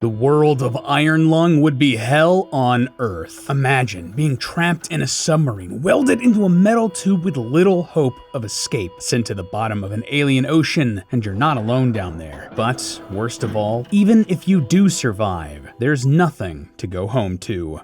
The world of Iron Lung would be hell on Earth. Imagine being trapped in a submarine, welded into a metal tube with little hope of escape, sent to the bottom of an alien ocean, and you're not alone down there. But, worst of all, even if you do survive, there's nothing to go home to.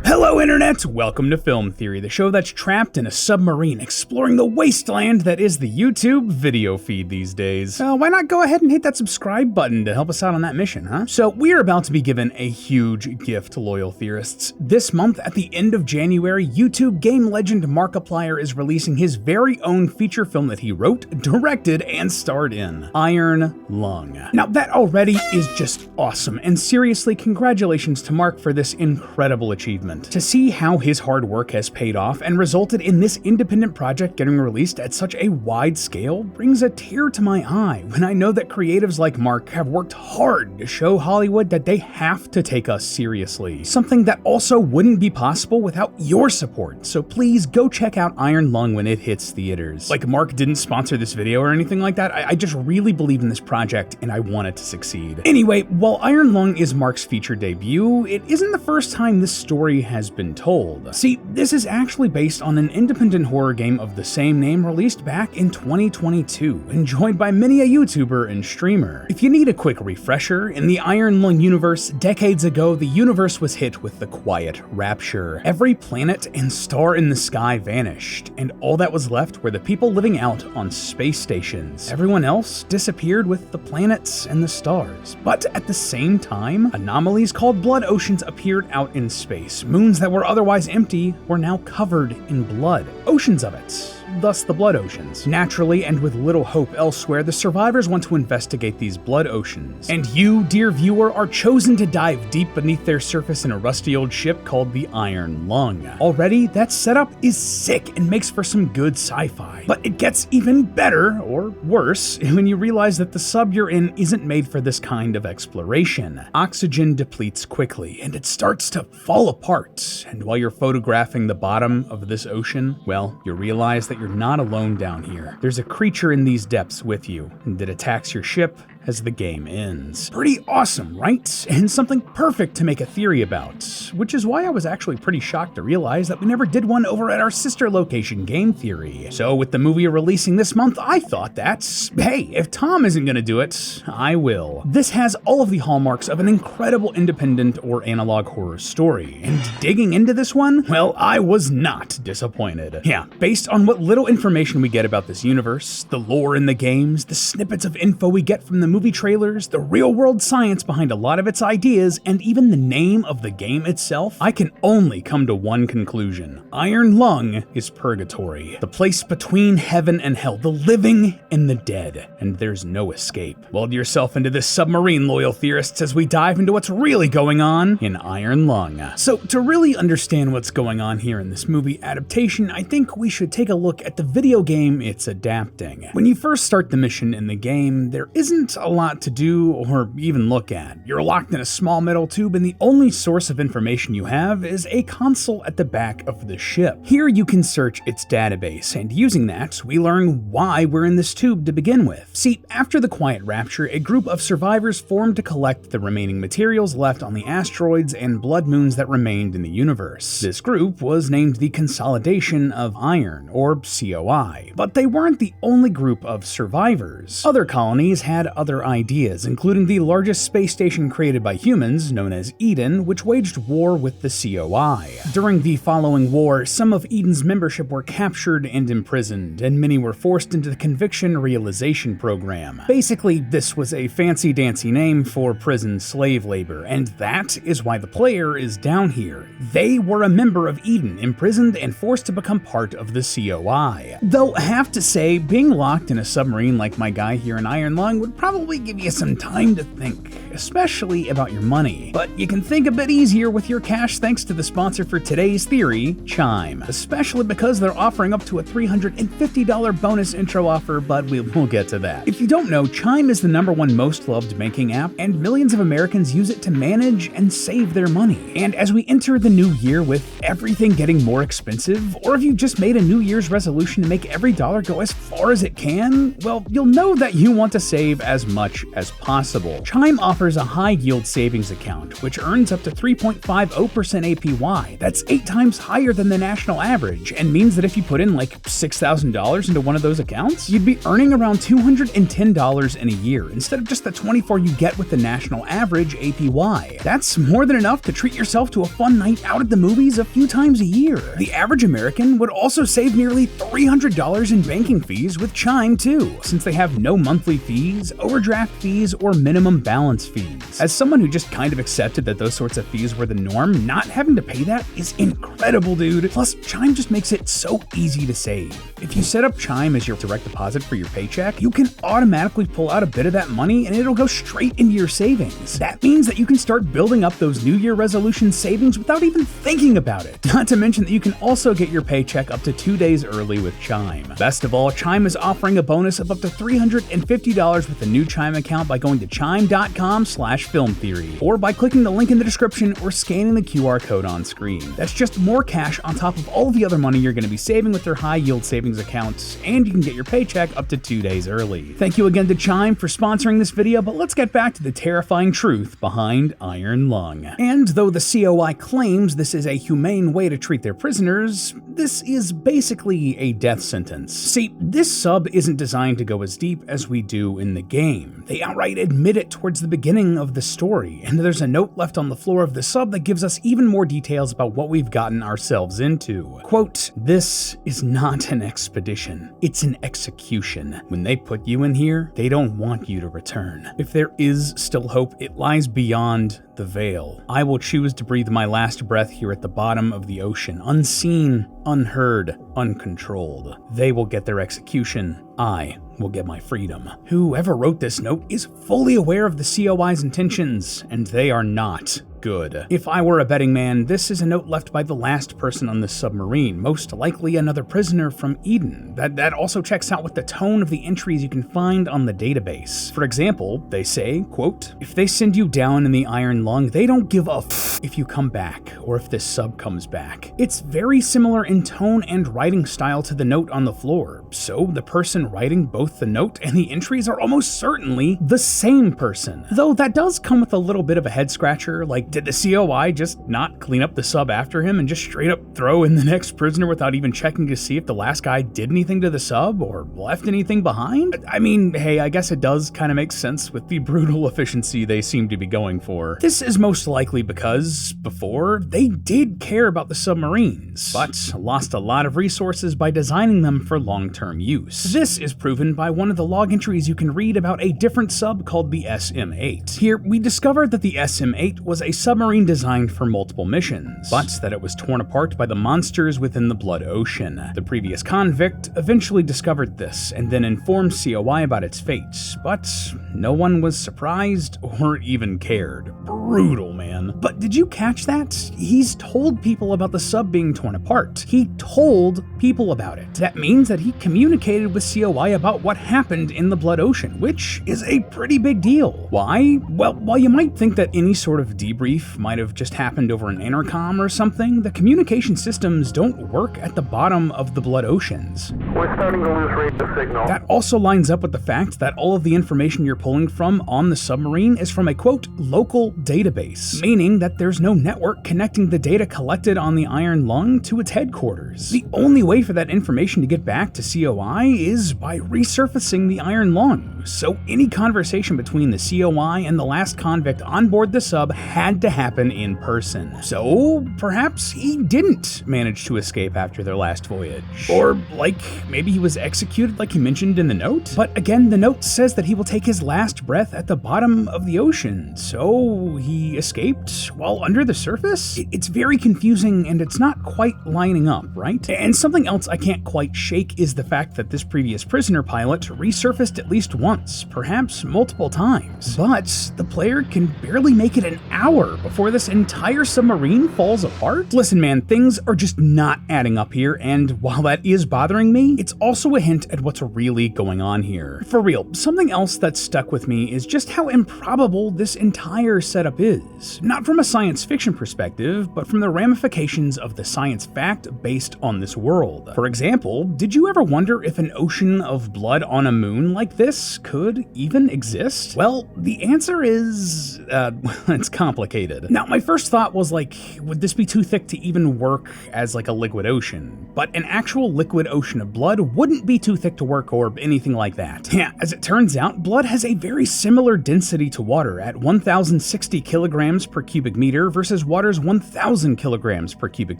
Hello Internet! Welcome to Film Theory, the show that's trapped in a submarine exploring the wasteland that is the YouTube video feed these days. Why not go ahead and hit that subscribe button to help us out on that mission, huh? So we're about to be given a huge gift, loyal theorists. This month, at the end of January, YouTube game legend Markiplier is releasing his very own feature film that he wrote, directed, and starred in, Iron Lung. Now that already is just awesome, and seriously, congratulations to Mark for this incredible achievement. To see how his hard work has paid off and resulted in this independent project getting released at such a wide scale brings a tear to my eye when I know that creatives like Mark have worked hard to show Hollywood that they have to take us seriously. Something that also wouldn't be possible without your support, so please go check out Iron Lung when it hits theaters. Like, Mark didn't sponsor this video or anything like that, I just really believe in this project and I want it to succeed. Anyway, while Iron Lung is Mark's feature debut, it isn't the first time this story has been told. See, this is actually based on an independent horror game of the same name released back in 2022, enjoyed by many a YouTuber and streamer. If you need a quick refresher, in the Iron Lung universe, decades ago, the universe was hit with the Quiet Rapture. Every planet and star in the sky vanished, and all that was left were the people living out on space stations. Everyone else disappeared with the planets and the stars. But at the same time, anomalies called blood oceans appeared out in space. Moons that were otherwise empty were now covered in blood. Oceans of it. Thus the blood oceans. Naturally, and with little hope elsewhere, the survivors want to investigate these blood oceans. And you, dear viewer, are chosen to dive deep beneath their surface in a rusty old ship called the Iron Lung. Already, that setup is sick and makes for some good sci-fi. But it gets even better, or worse, when you realize that the sub you're in isn't made for this kind of exploration. Oxygen depletes quickly, and it starts to fall apart. And while you're photographing the bottom of this ocean, well, you realize that you're not alone down here. There's a creature in these depths with you, and it attacks your ship as the game ends. Pretty awesome, right? And something perfect to make a theory about, which is why I was actually pretty shocked to realize that we never did one over at our sister location, Game Theory. So with the movie releasing this month, I thought that, hey, if Tom isn't gonna do it, I will. This has all of the hallmarks of an incredible independent or analog horror story, and digging into this one, well, I was not disappointed. Yeah, based on what little information we get about this universe, the lore in the games, the snippets of info we get from the movie trailers, the real-world science behind a lot of its ideas, and even the name of the game itself, I can only come to one conclusion. Iron Lung is purgatory, the place between heaven and hell, the living and the dead, and there's no escape. Weld yourself into this submarine, loyal theorists, as we dive into what's really going on in Iron Lung. So, to really understand what's going on here in this movie adaptation, I think we should take a look at the video game it's adapting. When you first start the mission in the game, there isn't a lot to do or even look at. You're locked in a small metal tube, and the only source of information you have is a console at the back of the ship. Here you can search its database, and using that, we learn why we're in this tube to begin with. See, after the Quiet Rapture, a group of survivors formed to collect the remaining materials left on the asteroids and blood moons that remained in the universe. This group was named the Consolidation of Iron, or COI. But they weren't the only group of survivors. Other colonies had other ideas, including the largest space station created by humans, known as Eden, which waged war with the COI. During the following war, some of Eden's membership were captured and imprisoned, and many were forced into the Conviction Realization Program. Basically, this was a fancy-dancy name for prison slave labor, and that is why the player is down here. They were a member of Eden, imprisoned and forced to become part of the COI. Though I have to say, being locked in a submarine like my guy here in Iron Lung would probably give you some time to think, especially about your money. But you can think a bit easier with your cash thanks to the sponsor for today's theory, Chime. Especially because they're offering up to a $350 bonus intro offer, but we'll get to that. If you don't know, Chime is the #1 most loved banking app, and millions of Americans use it to manage and save their money. And as we enter the new year with everything getting more expensive, or if you just made a New Year's resolution to make every dollar go as far as it can, well, you'll know that you want to save as much as possible. Chime offers offers a high-yield savings account, which earns up to 3.50% APY. That's 8 times higher than the national average, and means that if you put in like $6,000 into one of those accounts, you'd be earning around $210 in a year, instead of just the $24 you get with the national average APY. That's more than enough to treat yourself to a fun night out at the movies a few times a year. The average American would also save nearly $300 in banking fees with Chime too, since they have no monthly fees, overdraft fees, or minimum balance fees. As someone who just kind of accepted that those sorts of fees were the norm, not having to pay that is incredible, dude. Plus, Chime just makes it so easy to save. If you set up Chime as your direct deposit for your paycheck, you can automatically pull out a bit of that money and it'll go straight into your savings. That means that you can start building up those New Year resolution savings without even thinking about it. Not to mention that you can also get your paycheck up to 2 days early with Chime. Best of all, Chime is offering a bonus of up to $350 with a new Chime account by going to chime.com/filmtheory, or by clicking the link in the description or scanning the QR code on screen. That's just more cash on top of all the other money you're going to be saving with their high-yield savings accounts, and you can get your paycheck up to 2 days early. Thank you again to Chime for sponsoring this video, but let's get back to the terrifying truth behind Iron Lung. And though the COI claims this is a humane way to treat their prisoners, this is basically a death sentence. See, this sub isn't designed to go as deep as we do in the game. They outright admit it towards the beginning of the story, and there's a note left on the floor of the sub that gives us even more details about what we've gotten ourselves into. Quote, "This is not an expedition, it's an execution. When they put you in here, they don't want you to return. If there is still hope, it lies beyond the veil. I will choose to breathe my last breath here at the bottom of the ocean, unseen, unheard, uncontrolled. They will get their execution. I will get my freedom." Whoever wrote this note is fully aware of the COI's intentions, and they are not good. If I were a betting man, this is a note left by the last person on this submarine, most likely another prisoner from Eden. That also checks out with the tone of the entries you can find on the database. For example, they say, quote, "If they send you down in the Iron Lung, they don't give a f if you come back, or if this sub comes back." It's very similar in tone and writing style to the note on the floor, so the person writing both the note and the entries are almost certainly the same person. Though that does come with a little bit of a head scratcher, like, did the COI just not clean up the sub after him and just straight up throw in the next prisoner without even checking to see if the last guy did anything to the sub or left anything behind? I mean, hey, I guess it does kind of make sense with the brutal efficiency they seem to be going for. This is most likely because, before, they did care about the submarines, but lost a lot of resources by designing them for long-term use. This is proven by one of the log entries you can read about a different sub called the SM-8. Here, we discovered that the SM-8 was a submarine designed for multiple missions, but that it was torn apart by the monsters within the Blood Ocean. The previous convict eventually discovered this and then informed COI about its fate, but no one was surprised or even cared. Brutal, man. But did you catch that? He's told people about the sub being torn apart. He told people about it. That means that he communicated with COI about what happened in the Blood Ocean, which is a pretty big deal. Why? Well, while you might think that any sort of debrief might have just happened over an intercom or something, the communication systems don't work at the bottom of the Blood Oceans. We're starting to lose radio signal. That also lines up with the fact that all of the information you're pulling from on the submarine is from a, quote, local database, meaning that there's no network connecting the data collected on the Iron Lung to its headquarters. The only way for that information to get back to COI is by resurfacing the Iron Lung, so any conversation between the COI and the last convict on board the sub had to happen in person. So perhaps he didn't manage to escape after their last voyage. Or like maybe he was executed like he mentioned in the note. But again, the note says that he will take his last breath at the bottom of the ocean. So he escaped while under the surface? It's very confusing and it's not quite lining up, right? And something else I can't quite shake is the fact that this previous prisoner pilot resurfaced at least once, perhaps multiple times. But the player can barely make it an hour before this entire submarine falls apart? Listen, man, things are just not adding up here, and while that is bothering me, it's also a hint at what's really going on here. For real, something else that stuck with me is just how improbable this entire setup setup is. Not from a science fiction perspective, but from the ramifications of the science fact based on this world. For example, did you ever wonder if an ocean of blood on a moon like this could even exist? Well, the answer is, it's complicated. Now, my first thought was like, would this be too thick to even work as like a liquid ocean? But an actual liquid ocean of blood wouldn't be too thick to work or anything like that. Yeah, as it turns out, blood has a very similar density to water at 1,060 kilograms per cubic meter versus water's 1,000 kilograms per cubic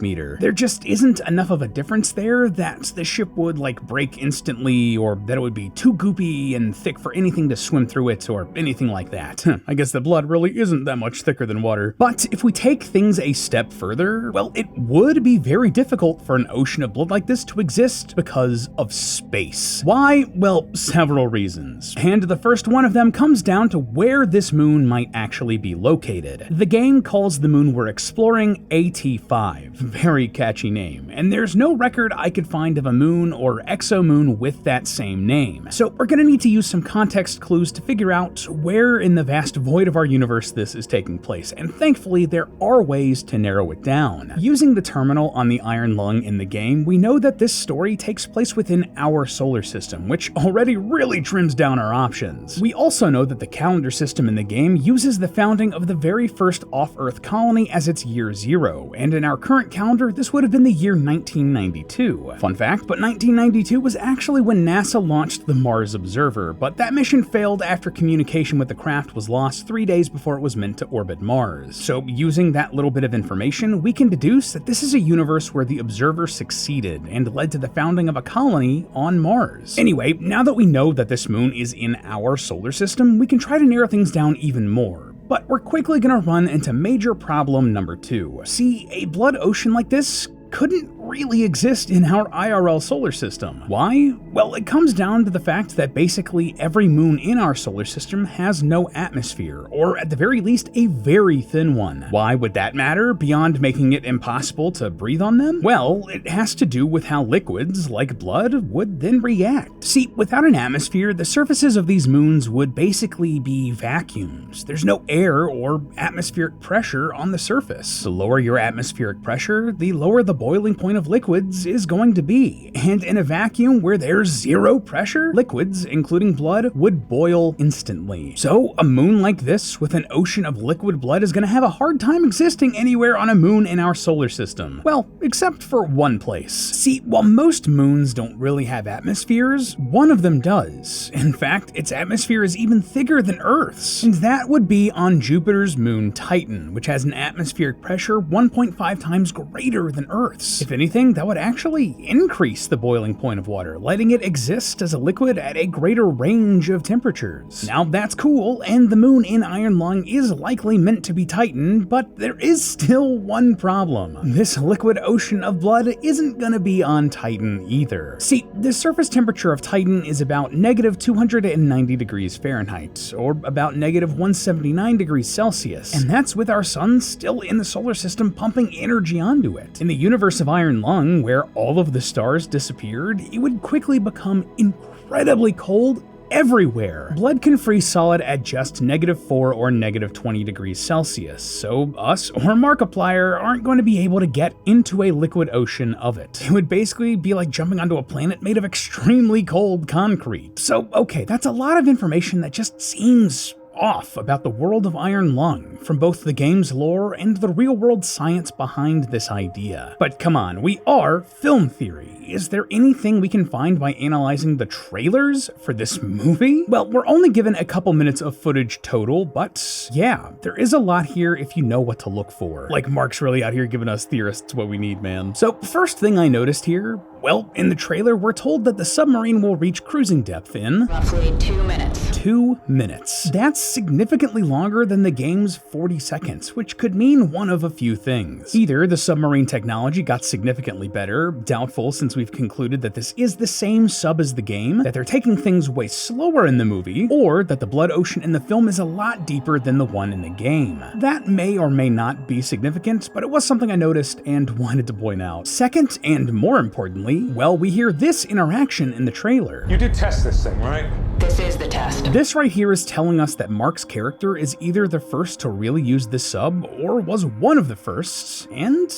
meter. There just isn't enough of a difference there that the ship would like break instantly, or that it would be too goopy and thick for anything to swim through it or anything like that. I guess the blood really isn't that much thicker than water. But if we take things a step further, well, it would be very difficult for an ocean of blood like this to exist because of space. Why? Well, several reasons. And the first one of them comes down to where this moon might actually be located. The game calls the moon we're exploring AT5. Very catchy name. And there's no record I could find of a moon or exomoon with that same name. So we're gonna need to use some context clues to figure out where in the vast void of our universe this is taking place. And thankfully, there are ways to narrow it down. Using the terminal on the Iron Lung in the game, we know that this story takes place within our solar system, which already really trims down our options. We also know that the calendar system in the game uses the founding of the very first off-Earth colony as its year 0, and in our current calendar, this would have been the year 1992. Fun fact, but 1992 was actually when NASA launched the Mars Observer, but that mission failed after communication with the craft was lost 3 days before it was meant to orbit Mars. So using that little bit of information, we can deduce that this is a universe where the Observer succeeded and led to the founding of a colony on Mars. Anyway, now that we know that this moon is in our solar system, we can try to narrow things down even more. But we're quickly gonna run into major problem number 2. See, a blood ocean like this couldn't really exist in our IRL solar system. Why? Well, it comes down to the fact that basically every moon in our solar system has no atmosphere, or at the very least, a very thin one. Why would that matter beyond making it impossible to breathe on them? Well, it has to do with how liquids, like blood, would then react. See, without an atmosphere, the surfaces of these moons would basically be vacuums. There's no air or atmospheric pressure on the surface. The lower your atmospheric pressure, the lower the boiling point of liquids is going to be. And in a vacuum where there's zero pressure, liquids, including blood, would boil instantly. So a moon like this with an ocean of liquid blood is going to have a hard time existing anywhere on a moon in our solar system. Well, except for one place. See, while most moons don't really have atmospheres, one of them does. In fact, its atmosphere is even thicker than Earth's. And that would be on Jupiter's moon Titan, which has an atmospheric pressure 1.5 times greater than Earth's. If anything, that would actually increase the boiling point of water, letting it exist as a liquid at a greater range of temperatures. Now that's cool, and the moon in Iron Lung is likely meant to be Titan, but there is still one problem. This liquid ocean of blood isn't gonna be on Titan either. See, the surface temperature of Titan is about negative 290 degrees Fahrenheit, or about negative 179 degrees Celsius, and that's with our sun still in the solar system pumping energy onto it. In the universe of Iron Lung, where all of the stars disappeared, it would quickly become incredibly cold everywhere. Blood can freeze solid at just -4 or -20 degrees Celsius, so us or Markiplier aren't going to be able to get into a liquid ocean of it. It would basically be like jumping onto a planet made of extremely cold concrete. So, okay, that's a lot of information that just seems off about the world of Iron Lung, from both the game's lore and the real-world science behind this idea. But come on, we are Film Theory. Is there anything we can find by analyzing the trailers for this movie? Well, we're only given a couple minutes of footage total, but yeah, there is a lot here if you know what to look for. Like, Mark's really out here giving us theorists what we need, man. So, first thing I noticed here, well, in the trailer, we're told that the submarine will reach cruising depth in roughly 2 minutes. 2 minutes. That's significantly longer than the game's 40 seconds, which could mean one of a few things. Either the submarine technology got significantly better, doubtful since we've concluded that this is the same sub as the game, that they're taking things way slower in the movie, or that the blood ocean in the film is a lot deeper than the one in the game. That may or may not be significant, but it was something I noticed and wanted to point out. Second, and more importantly, well, we hear this interaction in the trailer. You did test this thing, right? This is the test. This right here is telling us that Mark's character is either the first to really use this sub, or was one of the first, and,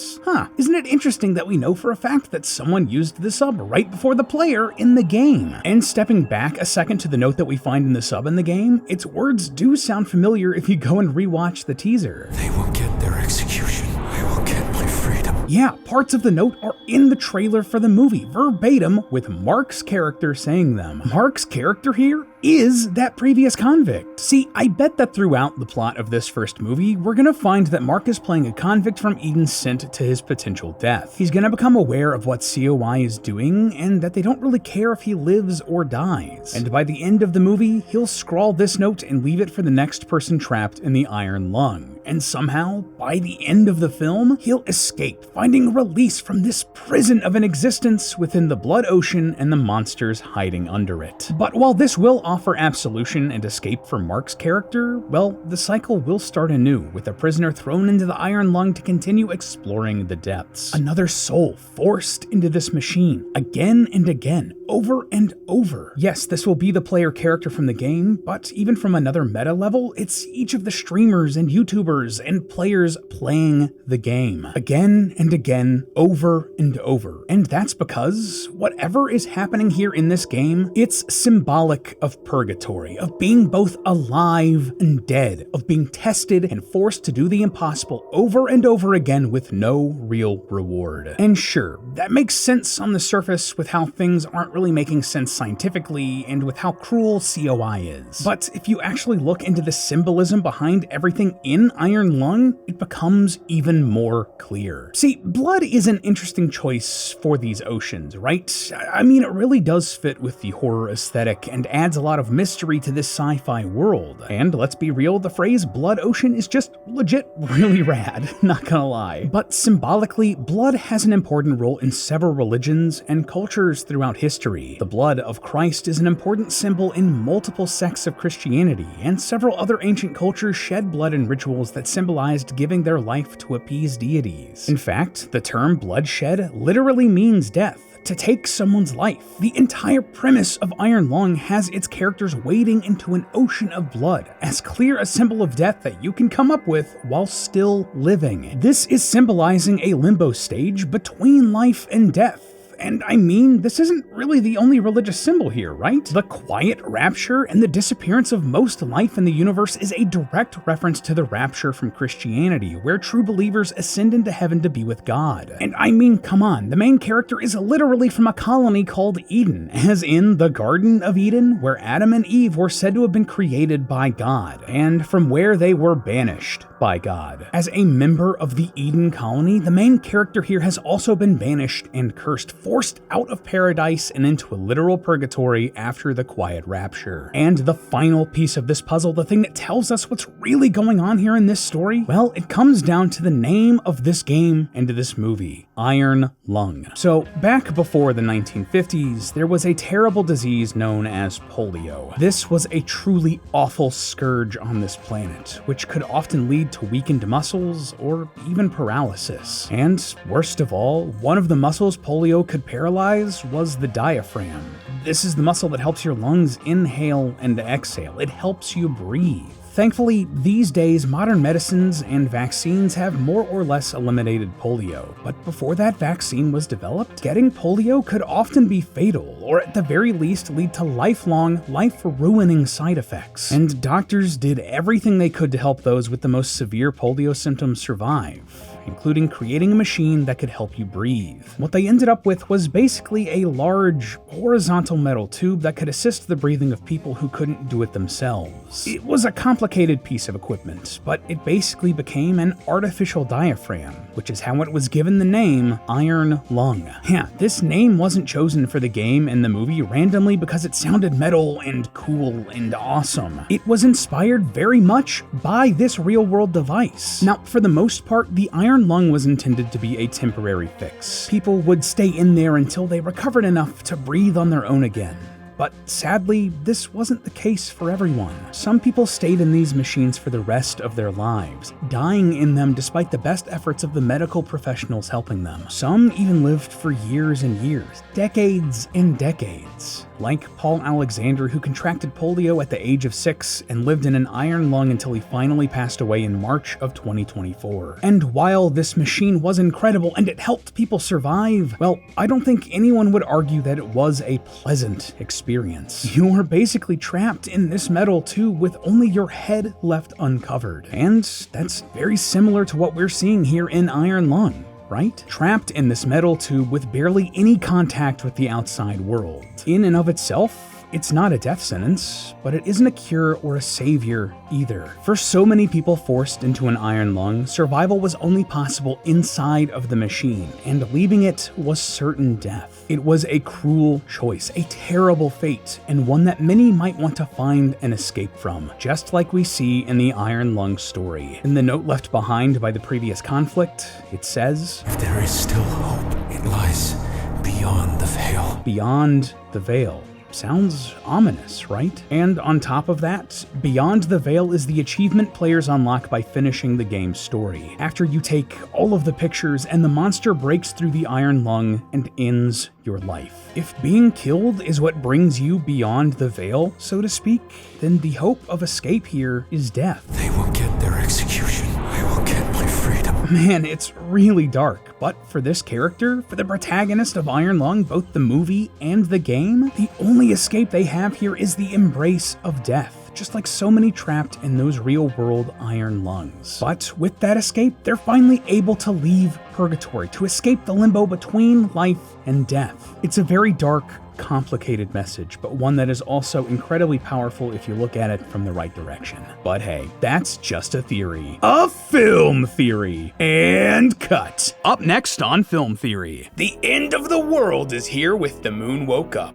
isn't it interesting that we know for a fact that someone used the sub right before the player in the game? And stepping back a second to the note that we find in the sub in the game, its words do sound familiar if you go and rewatch the teaser. They will get their execution. I will get my freedom. Yeah, parts of the note are in the trailer for the movie, verbatim, with Mark's character saying them. Mark's character here is that previous convict. See, I bet that throughout the plot of this first movie, we're gonna find that Mark is playing a convict from Eden sent to his potential death. He's gonna become aware of what COI is doing, and that they don't really care if he lives or dies. And by the end of the movie, he'll scrawl this note and leave it for the next person trapped in the Iron Lung. And somehow, by the end of the film, he'll escape, finding release from this prison of an existence within the blood ocean and the monsters hiding under it. But while this will offer absolution and escape for Mark's character, well, the cycle will start anew, with a prisoner thrown into the Iron Lung to continue exploring the depths. Another soul forced into this machine, again and again, over and over. Yes, this will be the player character from the game, but even from another meta level, it's each of the streamers and YouTubers and players playing the game again and again, over and over. And that's because whatever is happening here in this game, it's symbolic of purgatory, of being both alive and dead, of being tested and forced to do the impossible over and over again with no real reward. And sure, that makes sense on the surface with how things aren't really making sense scientifically and with how cruel COI is. But if you actually look into the symbolism behind everything in Iron Lung, it becomes even more clear. See, blood is an interesting choice for these oceans, right? I mean, it really does fit with the horror aesthetic and adds a lot of mystery to this sci-fi world. And let's be real, the phrase blood ocean is just legit really rad, not gonna lie. But symbolically, blood has an important role in several religions and cultures throughout history. The blood of Christ is an important symbol in multiple sects of Christianity, and several other ancient cultures shed blood in rituals that symbolized giving their life to appease deities. In fact, the term bloodshed literally means death, to take someone's life. The entire premise of Iron Lung has its characters wading into an ocean of blood, as clear a symbol of death that you can come up with while still living. This is symbolizing a limbo stage between life and death. And I mean, this isn't really the only religious symbol here, right? The quiet rapture and the disappearance of most life in the universe is a direct reference to the rapture from Christianity, where true believers ascend into heaven to be with God. And I mean, come on, the main character is literally from a colony called Eden, as in the Garden of Eden, where Adam and Eve were said to have been created by God, and from where they were banished by God. As a member of the Eden colony, the main character here has also been banished and cursed, forced out of paradise and into a literal purgatory after the quiet rapture. And the final piece of this puzzle, the thing that tells us what's really going on here in this story, well, it comes down to the name of this game and to this movie, Iron Lung. So back before the 1950s, there was a terrible disease known as polio. This was a truly awful scourge on this planet, which could often lead to weakened muscles or even paralysis. And worst of all, one of the muscles polio could paralyze was the diaphragm. This is the muscle that helps your lungs inhale and exhale. It helps you breathe. Thankfully, these days, modern medicines and vaccines have more or less eliminated polio, but before that vaccine was developed, getting polio could often be fatal, or at the very least lead to lifelong, life-ruining side effects. And doctors did everything they could to help those with the most severe polio symptoms survive, including creating a machine that could help you breathe. What they ended up with was basically a large, horizontal metal tube that could assist the breathing of people who couldn't do it themselves. It was a complicated piece of equipment, but it basically became an artificial diaphragm, which is how it was given the name Iron Lung. Yeah, this name wasn't chosen for the game and the movie randomly because it sounded metal and cool and awesome. It was inspired very much by this real-world device. Now, for the most part, the Iron Lung was intended to be a temporary fix. People would stay in there until they recovered enough to breathe on their own again. But sadly, this wasn't the case for everyone. Some people stayed in these machines for the rest of their lives, dying in them despite the best efforts of the medical professionals helping them. Some even lived for years and years, decades and decades. like Paul Alexander, who contracted polio at the age of 6 and lived in an iron lung until he finally passed away in March of 2024. And while this machine was incredible and it helped people survive, well, I don't think anyone would argue that it was a pleasant experience. You are basically trapped in this metal tube with only your head left uncovered. And that's very similar to what we're seeing here in Iron Lung, right? Trapped in this metal tube with barely any contact with the outside world. In and of itself, it's not a death sentence, but it isn't a cure or a savior either. For so many people forced into an iron lung, survival was only possible inside of the machine, and leaving it was certain death. It was a cruel choice, a terrible fate, and one that many might want to find an escape from, just like we see in the iron lung story. In the note left behind by the previous conflict, it says, If there is still hope, it lies beyond the veil. Beyond the veil. Sounds ominous, right? And on top of that, Beyond the Veil is the achievement players unlock by finishing the game's story. After you take all of the pictures and the monster breaks through the iron lung and ends your life. If being killed is what brings you beyond the veil, so to speak, then the hope of escape here is death. They will get their execution. I will get my freedom. Man, it's really dark, but for this character, for the protagonist of Iron Lung, both the movie and the game, the only escape they have here is the embrace of death, just like so many trapped in those real-world iron lungs. But with that escape, they're finally able to leave purgatory, to escape the limbo between life and death. It's a very dark, complicated message, but one that is also incredibly powerful if you look at it from the right direction. But hey, that's just a theory. A film theory. And cut. Up next on Film Theory. The end of the world is here with The Moon Woke Up.